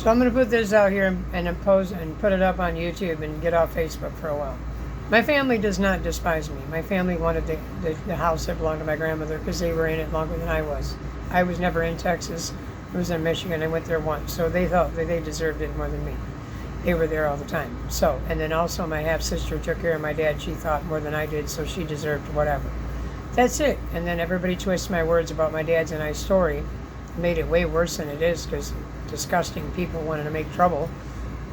So I'm going to put this out here and impose and put it up on YouTube and get off Facebook for a while. My family does not despise me. My family wanted the house that belonged to my grandmother because they were in it longer than I was. I was never in Texas. I was in Michigan. I went there once. So they thought that they deserved it more than me. They were there all the time. So, and then also my half-sister took care of my dad. She thought more than I did, so she deserved whatever. That's it. And then everybody twists my words about my dad's and I's story. Made it way worse than it is because disgusting people wanted to make trouble.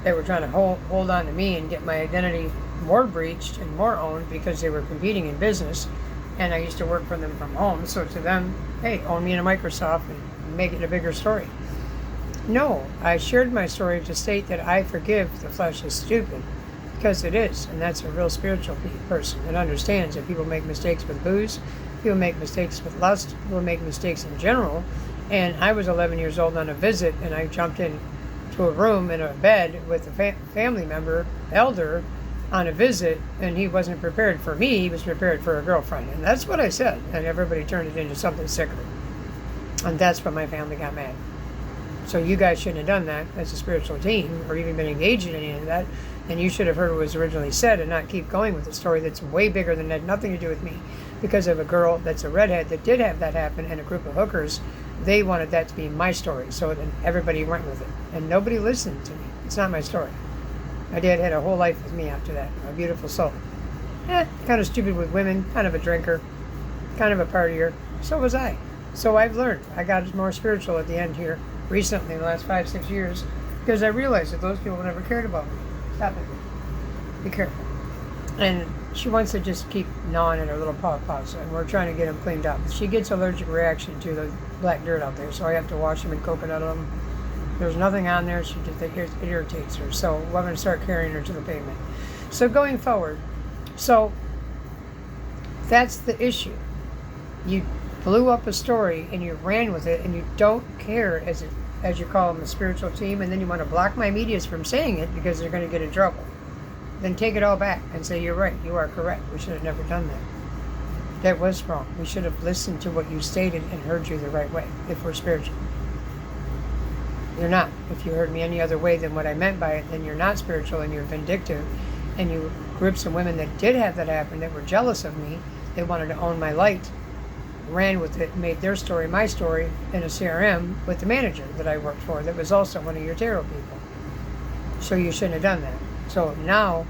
They were trying to hold on to me and get my identity more breached and more owned because they were competing in business, and I used to work for them from home. So to them, hey, own me in a Microsoft and make it a bigger story. No, I shared my story to state that I forgive the flesh is stupid, because it is, and that's a real spiritual person that understands that people make mistakes with booze, people make mistakes with lust, people make mistakes in general. And I was 11 years old on a visit, and I jumped into a room in a bed with a family member, elder, on a visit, and he wasn't prepared for me, he was prepared for a girlfriend. And that's what I said, and everybody turned it into something sicker. And that's when my family got mad. So you guys shouldn't have done that as a spiritual team, or even been engaged in any of that, and you should have heard what was originally said and not keep going with a story that's way bigger than that, nothing to do with me, because of a girl that's a redhead that did have that happen, and a group of hookers. They wanted that to be my story, so then everybody went with it, and nobody listened to me. It's not my story. My dad had a whole life with me after that, a beautiful soul. Kind of stupid with women, kind of a drinker, kind of a partier. So was I. So I've learned. I got more spiritual at the end here recently, the last 5-6 years, because I realized that those people never cared about me. Stop it. Be careful. And she wants to just keep gnawing at her little paws, and we're trying to get them cleaned up. She gets allergic reaction to the black dirt out there, so I have to wash them and coconut them. There's nothing on there. It irritates her, so I'm going to start carrying her to the pavement. So going forward, so that's the issue. You blew up a story and you ran with it, and you don't care as you call them, the spiritual team, and then you want to block my medias from saying it because they're going to get in trouble. Then take it all back and say, you're right, you are correct. We should have never done that. That was wrong. We should have listened to what you stated and heard you the right way, if we're spiritual. You're not. If you heard me any other way than what I meant by it, then you're not spiritual, and you're vindictive, and you groups of women that did have that happen, that were jealous of me, they wanted to own my light, ran with it, made their story my story in a CRM with the manager that I worked for that was also one of your tarot people. So you shouldn't have done that. So now,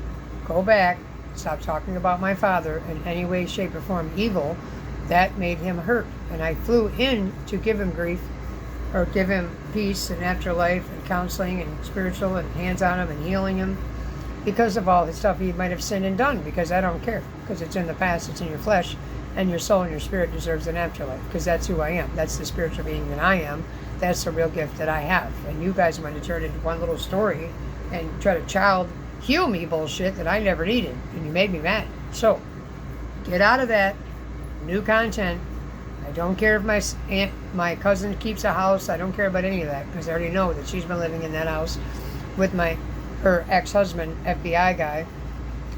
go back, stop talking about my father in any way, shape, or form evil. That made him hurt. And I flew in to give him grief, or give him peace and afterlife and counseling and spiritual and hands on him and healing him because of all the stuff he might have sinned and done, because I don't care, because it's in the past, it's in your flesh, and your soul and your spirit deserves an afterlife, because that's who I am. That's the spiritual being that I am. That's the real gift that I have. And you guys want to turn it into one little story and try to child heal me bullshit that I never needed, and you made me mad. So get out of that. New content. I don't care if my cousin keeps a house. I don't care about any of that, because I already know that she's been living in that house with her ex-husband, FBI guy.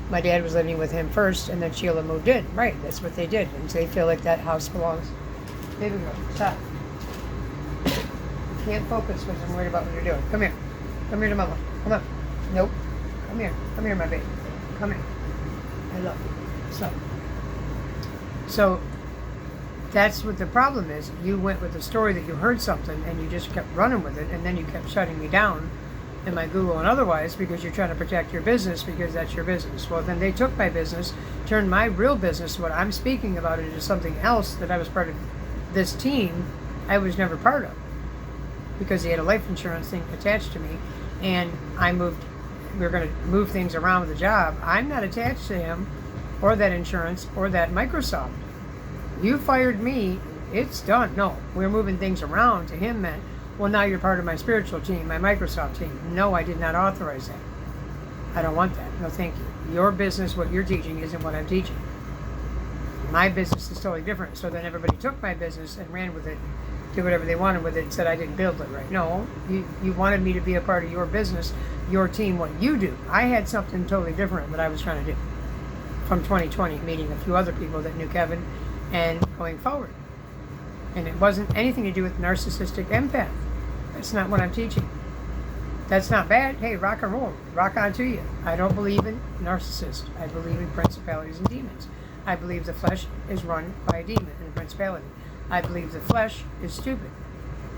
My dad was living with him first, and then Sheila moved in. Right, that's what they did, and they feel like that house belongs. Baby girl, stop. You can't focus because I'm worried about what you're doing. Come here. Come here to mama. Come on. Nope. Come here. Come here, my baby. Come here. I love you. So that's what the problem is. You went with the story that you heard something, and you just kept running with it, and then you kept shutting me down in my Google and otherwise, because you're trying to protect your business, because that's your business. Well, then they took my business, turned my real business, what I'm speaking about, into something else that I was part of. This team I was never part of, because he had a life insurance thing attached to me, and we were going to move things around with the job. I'm not attached to him or that insurance or that Microsoft. You fired me, it's done. No, we're moving things around to him meant, well, now you're part of my spiritual team, my Microsoft team. No, I did not authorize that. I don't want that. No, thank you. Your business, what you're teaching, isn't what I'm teaching. My business is totally different. So then everybody took my business and ran with it, did whatever they wanted with it, and said I didn't build it right. No, you wanted me to be a part of your business, your team, what you do. I had something totally different that I was trying to do from 2020, meeting a few other people that knew Kevin and going forward. And it wasn't anything to do with narcissistic empath. That's not what I'm teaching. That's not bad. Hey, rock and roll. Rock on to you. I don't believe in narcissists. I believe in principalities and demons. I believe the flesh is run by a demon and a principality. I believe the flesh is stupid.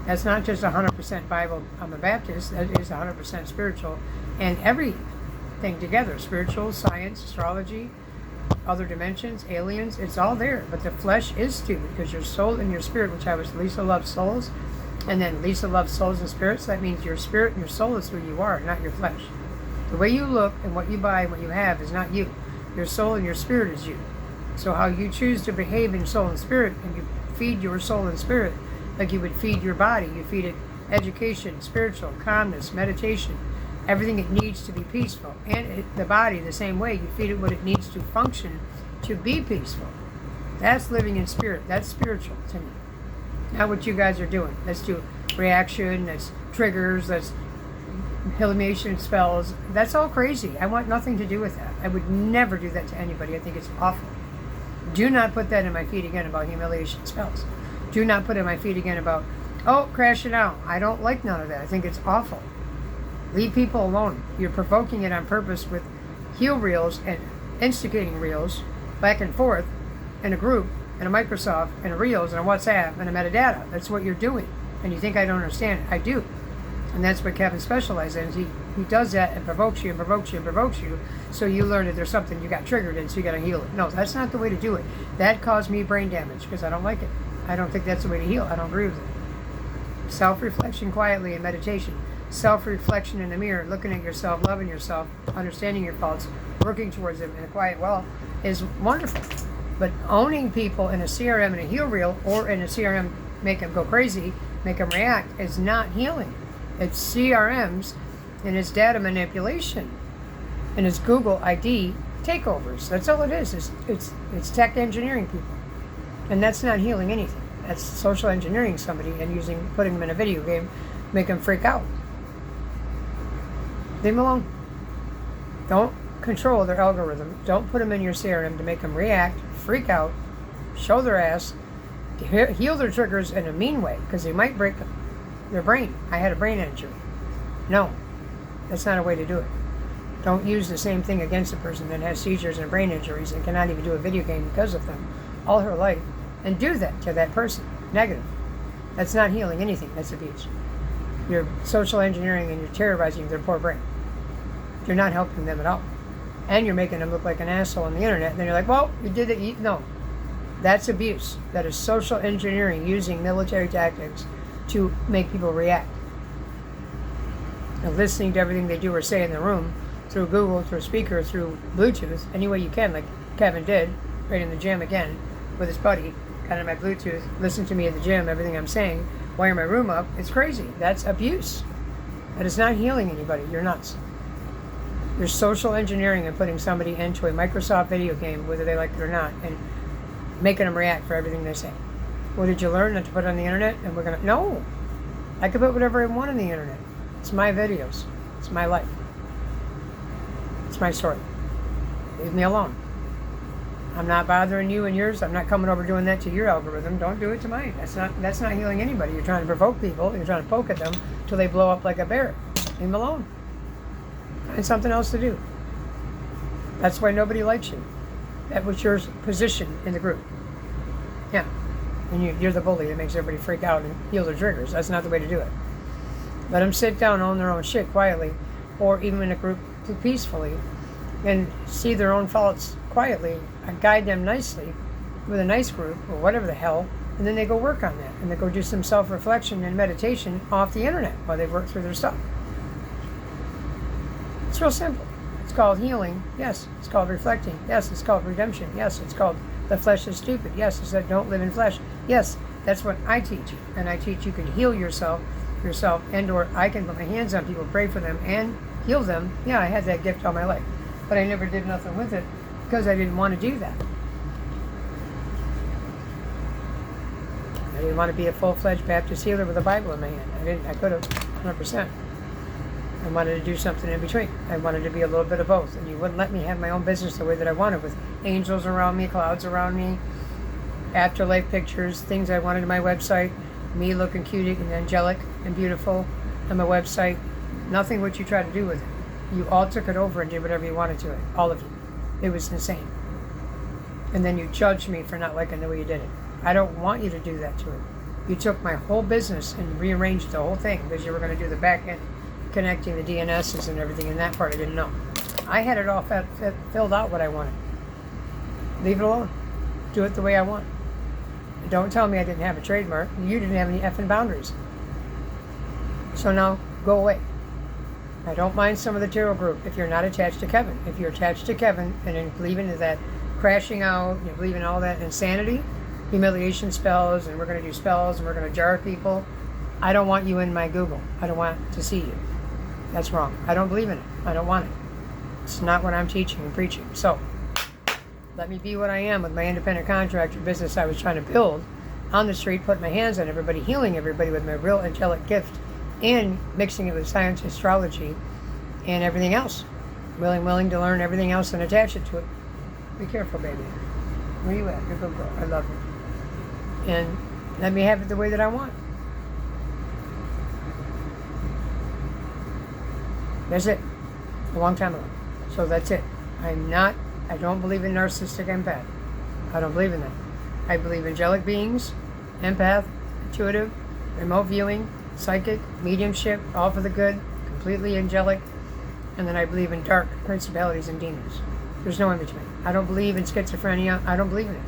That's not just 100% Bible. I'm a Baptist. That is 100% spiritual. And everything together. Spiritual, science, astrology, other dimensions, aliens. It's all there. But the flesh is stupid because your soul and your spirit, which I was Lisa loves souls. And then Lisa loves souls and spirits. That means your spirit and your soul is who you are, not your flesh. The way you look and what you buy and what you have is not you. Your soul and your spirit is you. So how you choose to behave in soul and spirit, and you feed your soul and spirit like you would feed your body. You feed it education, spiritual, calmness, meditation, everything it needs to be peaceful. And the body the same way. You feed it what it needs to function to be peaceful. That's living in spirit. That's spiritual to me. Not what you guys are doing. Let's do reaction, that's triggers, that's elimination spells. That's all crazy. I want nothing to do with that. I would never do that to anybody. I think it's awful. Do not put that in my feed again about humiliation spells. Do not put in my feed again about, oh, crash it out. I don't like none of that. I think it's awful. Leave people alone. You're provoking it on purpose with heel reels and instigating reels back and forth in a group, and a Microsoft, and a Reels, and a WhatsApp, and a metadata. That's what you're doing. And you think I don't understand it. I do. And that's what Kevin specializes in. He does that and provokes you and provokes you and provokes you, so you learn that there's something you got triggered in, so you got to heal it. No, that's not the way to do it. That caused me brain damage because I don't like it. I don't think that's the way to heal. I don't agree with it. Self-reflection quietly in meditation. Self-reflection in the mirror, looking at yourself, loving yourself, understanding your faults, working towards them in a quiet well is wonderful. But owning people in a CRM and a heel reel, or in a CRM, make them go crazy, make them react, is not healing. It's CRMs and it's data manipulation and it's Google ID takeovers. That's all it is. It's tech engineering people, and that's not healing anything. That's social engineering somebody and putting them in a video game, make them freak out. Leave them alone. Don't control their algorithm. Don't put them in your CRM to make them react, freak out, show their ass, heal their triggers in a mean way, because they might break their brain. I had a brain injury. No, that's not a way to do it. Don't use the same thing against a person that has seizures and brain injuries and cannot even do a video game because of them all her life, and do that to that person. Negative. That's not healing anything. That's abuse. You're social engineering and you're terrorizing their poor brain. You're not helping them at all. And you're making them look like an asshole on the internet. And then you're like, well, you did it. No. That's abuse. That is social engineering, using military tactics to make people react. And listening to everything they do or say in the room, through Google, through speaker, through Bluetooth, any way you can, like Kevin did, right in the gym again, with his buddy, got on my Bluetooth, listen to me at the gym, everything I'm saying, wire my room up. It's crazy. That's abuse. That is not healing anybody. You're nuts. You're social engineering and putting somebody into a Microsoft video game, whether they like it or not, and making them react for everything they say. What did you learn? Not to put it on the internet? And we're going to... No! I can put whatever I want on the internet. It's my videos. It's my life. It's my story. Leave me alone. I'm not bothering you and yours. I'm not coming over doing that to your algorithm. Don't do it to mine. That's not healing anybody. You're trying to provoke people. You're trying to poke at them till they blow up like a bear. Leave them alone. Find something else to do. That's why nobody likes you. That was your position in the group. Yeah. And you're the bully that makes everybody freak out and heal their triggers. That's not the way to do it. Let them sit down, own their own shit quietly, or even in a group peacefully, and see their own faults quietly, and guide them nicely with a nice group, or whatever the hell, and then they go work on that, and they go do some self-reflection and meditation off the internet while they work through their stuff. It's real simple. It's called healing. Yes. It's called reflecting. Yes. It's called redemption. Yes. It's called the flesh is stupid. Yes. It's that don't live in flesh. Yes. That's what I teach you. And I teach you can heal yourself, and or I can put my hands on people, pray for them, and heal them. Yeah, I had that gift all my life. But I never did nothing with it because I didn't want to do that. I didn't want to be a full-fledged Baptist healer with a Bible in my hand. I could have, 100%. I wanted to do something in between. I wanted to be a little bit of both. And you wouldn't let me have my own business the way that I wanted, with angels around me, clouds around me, afterlife pictures, things I wanted on my website, me looking cute and angelic and beautiful on my website, Nothing what you tried to do with it. You all took it over and did whatever you wanted to it. All of you. It was insane. And then you judged me for not liking the way you did it. I don't want you to do that to it. You took my whole business and rearranged the whole thing because you were going to do the back end, connecting the DNSs and everything, and that part I didn't know. I had it all filled out what I wanted. Leave it alone. Do it the way I want. Don't tell me I didn't have a trademark. You didn't have any effing boundaries. So now, go away. I don't mind some of the tarot group if you're not attached to Kevin. If you're attached to Kevin and you believe in that crashing out, you believe in all that insanity, humiliation spells, and we're going to do spells, and we're going to jar people, I don't want you in my Google. I don't want to see you. That's wrong. I don't believe in it. I don't want it. It's not what I'm teaching and preaching. So, let me be what I am with my independent contractor business I was trying to build on the street, putting my hands on everybody, healing everybody with my real angelic gift, and mixing it with science, astrology, and everything else. Willing to learn everything else and attach it to it. Be careful, baby. Where you at? You're a good girl. I love you. And let me have it the way that I want. That's it. A long time ago. So that's it. I don't believe in narcissistic empath. I don't believe in that. I believe angelic beings, empath, intuitive, remote viewing, psychic, mediumship, all for the good, completely angelic. And then I believe in dark principalities and demons. There's no in between. I don't believe in schizophrenia. I don't believe in it.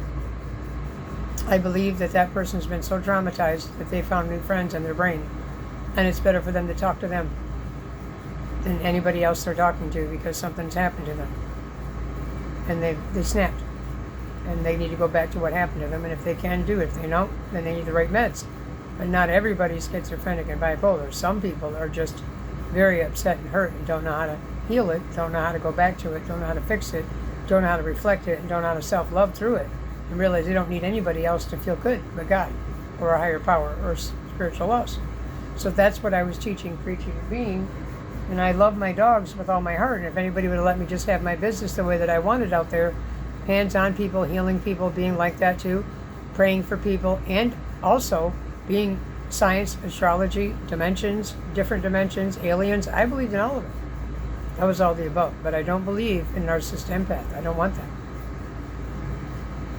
I believe that person's been so traumatized that they found new friends in their brain. And it's better for them to talk to them than anybody else they're talking to because something's happened to them. And they snapped. And they need to go back to what happened to them. And if they can do it, if they don't, then they need the right meds. But not everybody's schizophrenic and bipolar. Some people are just very upset and hurt and don't know how to heal it, don't know how to go back to it, don't know how to fix it, don't know how to reflect it, and don't know how to self-love through it, and realize they don't need anybody else to feel good but God or a higher power or spiritual laws. So that's what I was teaching, preaching, and being. And I love my dogs with all my heart. And if anybody would have let me just have my business the way that I wanted out there, hands-on people, healing people, being like that too, praying for people, and also being science, astrology, dimensions, different dimensions, aliens, I believed in all of it. That was all the above. But I don't believe in narcissist empath. I don't want that.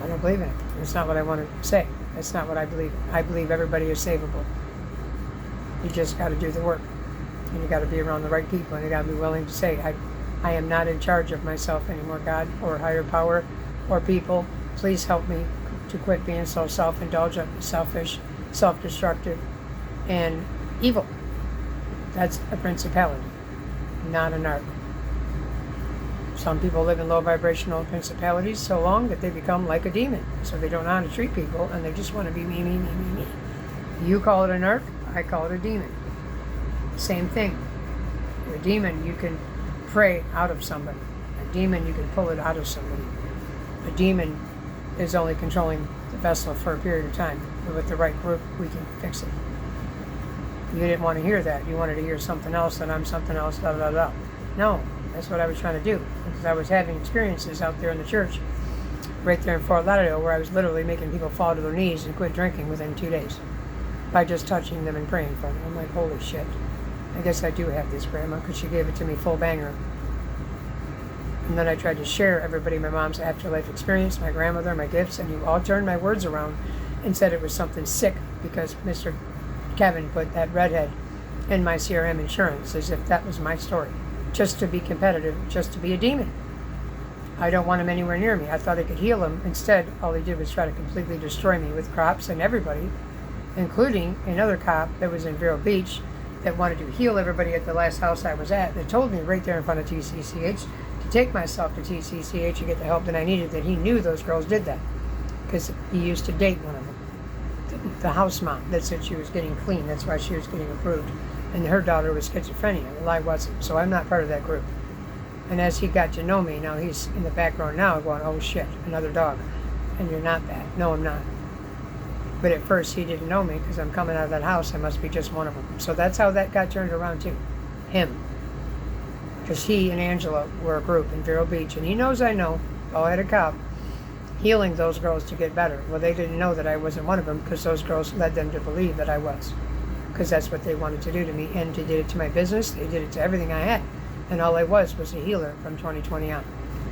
I don't believe in it. It's not what I want to say. That's not what I believe in. I believe everybody is savable. You just got to do the work. And you got to be around the right people, and you got to be willing to say, I am not in charge of myself anymore, God, or higher power, or people. Please help me to quit being so self-indulgent, selfish, self-destructive, and evil. That's a principality, not an arc. Some people live in low vibrational principalities so long that they become like a demon. So they don't know how to treat people, and they just want to be me, me, me, me, me. You call it an arc, I call it a demon. Same thing. A demon, you can pray out of somebody. A demon, you can pull it out of somebody. A demon is only controlling the vessel for a period of time. But with the right group, we can fix it. You didn't want to hear that. You wanted to hear something else, and I'm something else, da da da. No, that's what I was trying to do. Because I was having experiences out there in the church, right there in Fort Lauderdale, where I was literally making people fall to their knees and quit drinking within 2 days by just touching them and praying for them. I'm like, holy shit. I guess I do have this, Grandma, because she gave it to me full banger. And then I tried to share everybody my mom's afterlife experience, my grandmother, my gifts, and you all turned my words around and said it was something sick because Mr. Kevin put that redhead in my CRM insurance as if that was my story. Just to be competitive, just to be a demon. I don't want him anywhere near me. I thought I could heal him. Instead, all he did was try to completely destroy me with cops and everybody, including another cop that was in Vero Beach that wanted to heal everybody at the last house I was at, that told me right there in front of TCCH to take myself to TCCH and get the help that I needed, that he knew those girls did that because he used to date one of them, the house mom that said she was getting clean, that's why she was getting approved, and her daughter was schizophrenia. Well, I wasn't, so I'm not part of that group. And as he got to know me, now he's in the background now going, oh shit, another dog, and you're not that. No, I'm not. But at first he didn't know me because I'm coming out of that house. I must be just one of them. So that's how that got turned around too. Him. Because he and Angela were a group in Vero Beach. And he knows I know, bald-headed cop, healing those girls to get better. Well, they didn't know that I wasn't one of them because those girls led them to believe that I was. because that's what they wanted to do to me. And they did it to my business. They did it to everything I had. And all I was a healer from 2020 on.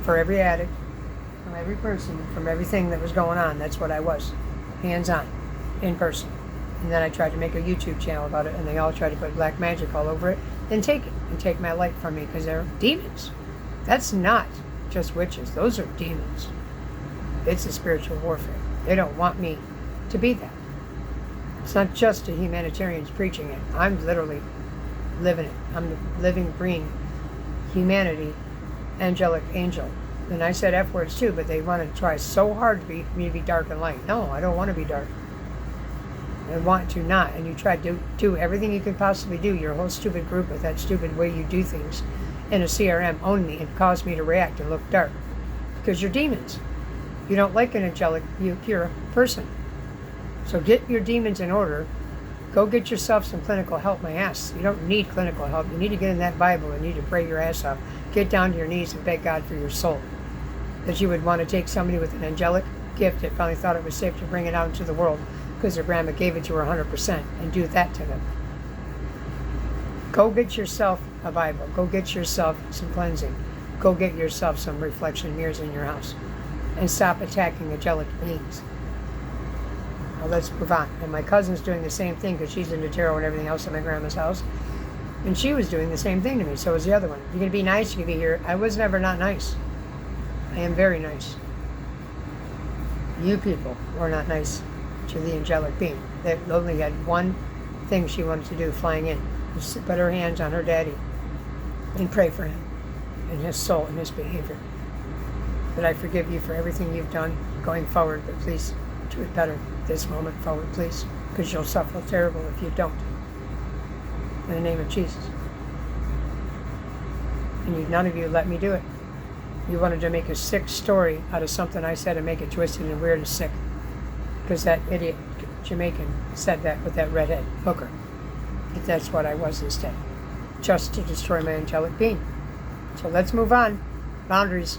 For every addict, from every person, from everything that was going on, that's what I was. Hands-on, in person. And then I tried to make a YouTube channel about it, and they all tried to put black magic all over it and take it, and take my light from me, because they're demons. That's not just witches. Those are demons. It's a spiritual warfare. They don't want me to be that. It's not just the humanitarians preaching it. I'm literally living it. I'm the living, green humanity, angelic angel. And I said F words too, but they want to try so hard to me to be dark and light. No, I don't want to be dark. I want to not. And you try to do everything you could possibly do, your whole stupid group with that stupid way you do things in a CRM, own me and cause me to react and look dark. Because you're demons. You don't like an angelic, you're a person. So get your demons in order. Go get yourself some clinical help, my ass. You don't need clinical help. You need to get in that Bible and you need to pray your ass off. Get down to your knees and beg God for your soul. That you would want to take somebody with an angelic gift that finally thought it was safe to bring it out into the world because their grandma gave it to her 100% and do that to them. Go get yourself a Bible. Go get yourself some cleansing. Go get yourself some reflection mirrors in your house. And stop attacking angelic beings. Now let's move on. And my cousin's doing the same thing because she's into tarot and everything else at my grandma's house. And she was doing the same thing to me. So was the other one. You're going to be nice, you can be here. I was never not nice. I am very nice. You people were not nice to the angelic being. That only had one thing she wanted to do, flying in. Was to put her hands on her daddy and pray for him and his soul and his behavior. But I forgive you for everything you've done going forward, but please do it better this moment forward, please, because you'll suffer terrible if you don't. In the name of Jesus. And none of you let me do it. You wanted to make a sick story out of something I said and make it twisted and weird and sick. Because that idiot Jamaican said that with that redhead hooker. But that's what I was instead. Just to destroy my angelic being. So let's move on. Boundaries.